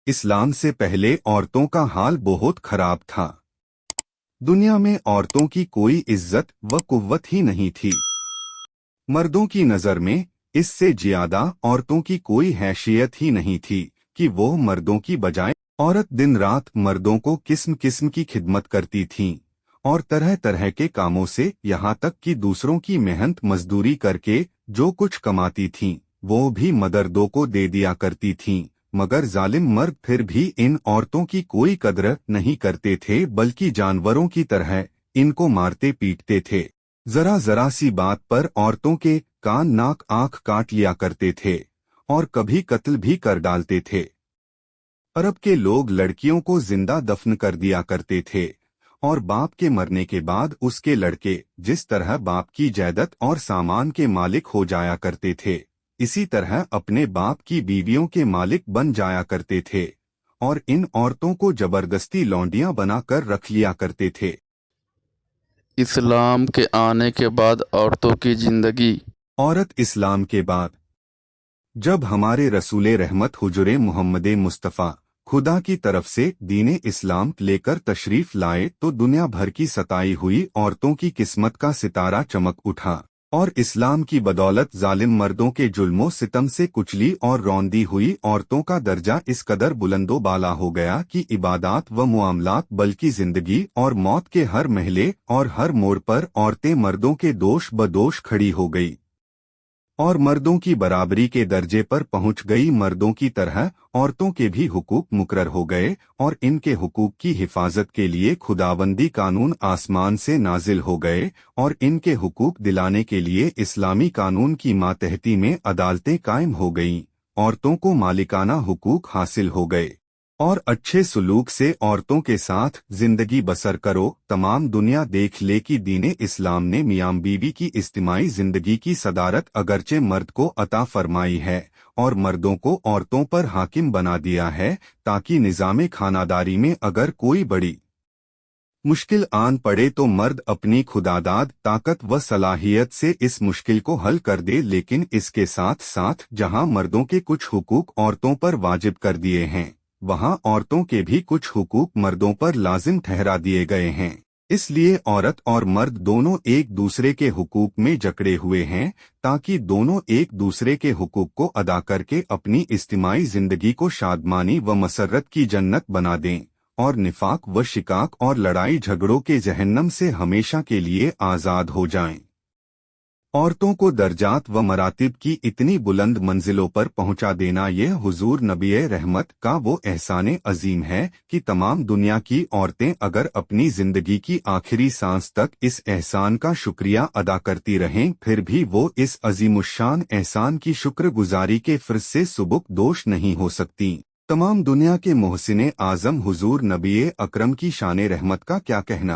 इस्लाम से पहले औरतों का हाल बहुत खराब था। दुनिया में औरतों की कोई इज्जत व कुव्वत ही नहीं थी। मर्दों की नज़र में इससे ज्यादा औरतों की कोई हैसियत ही नहीं थी कि वो मर्दों की बजाय औरत दिन रात मर्दों को किस्म किस्म की खिदमत करती थीं और तरह तरह के कामों से यहाँ तक कि दूसरों की मेहनत मजदूरी करके जो कुछ कमाती थीं वो भी मर्दों को दे दिया करती थीं। मगर जालिम मर्द फिर भी इन औरतों की कोई कद्र नहीं करते थे, बल्कि जानवरों की तरह इनको मारते पीटते थे। जरा जरा सी बात पर औरतों के कान नाक आंख काट लिया करते थे और कभी कत्ल भी कर डालते थे। अरब के लोग लड़कियों को जिंदा दफन कर दिया करते थे और बाप के मरने के बाद उसके लड़के जिस तरह बाप की जायदाद और सामान के मालिक हो जाया करते थे, इसी तरह अपने बाप की बीवियों के मालिक बन जाया करते थे और इन औरतों को जबरदस्ती लौंडियां बनाकर रख लिया करते थे। इस्लाम के आने के बाद औरतों की जिंदगी। औरत इस्लाम के बाद जब हमारे रसूले रहमत हुजूरे मोहम्मद मुस्तफ़ा खुदा की तरफ से दीने इस्लाम लेकर तशरीफ लाए तो दुनिया भर की सताई हुई औरतों की किस्मत का सितारा चमक उठा और इस्लाम की बदौलत जालिम मर्दों के जुल्मों सितम से कुचली और रौंदी हुई औरतों का दर्जा इस कदर बुलंदो बाला हो गया कि इबादात व मुआमलात बल्कि जिंदगी और मौत के हर महले और हर मोड़ पर औरतें मर्दों के दोष बदोश खड़ी हो गई और मर्दों की बराबरी के दर्जे पर पहुंच गई। मर्दों की तरह औरतों के भी हुकूक मुकर्रर हो गए और इनके हुकूक की हिफाजत के लिए खुदाबंदी कानून आसमान से नाजिल हो गए और इनके हुकूक दिलाने के लिए इस्लामी कानून की मातहती में अदालतें कायम हो गईं। औरतों को मालिकाना हुकूक हासिल हो गए और अच्छे सुलूक से औरतों के साथ जिंदगी बसर करो। तमाम दुनिया देख ले कि दीने इस्लाम ने मियां बीवी की इज्तिमाई जिंदगी की सदारत अगरचे मर्द को अता फरमाई है और मर्दों को औरतों पर हाकिम बना दिया है, ताकि निज़ामे खानादारी में अगर कोई बड़ी मुश्किल आन पड़े तो मर्द अपनी खुदादाद ताकत व सलाहियत से इस मुश्किल को हल कर दे। लेकिन इसके साथ साथ जहां मर्दों के कुछ हुकूक औरतों पर वाजिब कर दिए हैं, वहां औरतों के भी कुछ हुकूक मर्दों पर लाजिम ठहरा दिए गए हैं। इसलिए औरत और मर्द दोनों एक दूसरे के हुकूक में जकड़े हुए हैं, ताकि दोनों एक दूसरे के हुकूक को अदा करके अपनी इज्तिमाई जिंदगी को शादमानी व मसरत की जन्नत बना दें और निफाक व शिकाक और लड़ाई झगड़ों के जहन्नम से हमेशा के लिए आज़ाद हो जाएं। औरतों को दर्जात व मरातिब की इतनी बुलंद मंजिलों पर पहुंचा देना यह हुजूर नबी रहमत का वो एहसाने अजीम है कि तमाम दुनिया की औरतें अगर अपनी जिंदगी की आखिरी सांस तक इस एहसान का शुक्रिया अदा करती रहें, फिर भी वो इस अजीमुशान एहसान की शुक्रगुजारी के फ़र्ज से सुबुक दोष नहीं हो सकती। तमाम दुनिया के मोहसिने आज़म हुजूर नबी अकरम की शान रहमत का क्या कहना।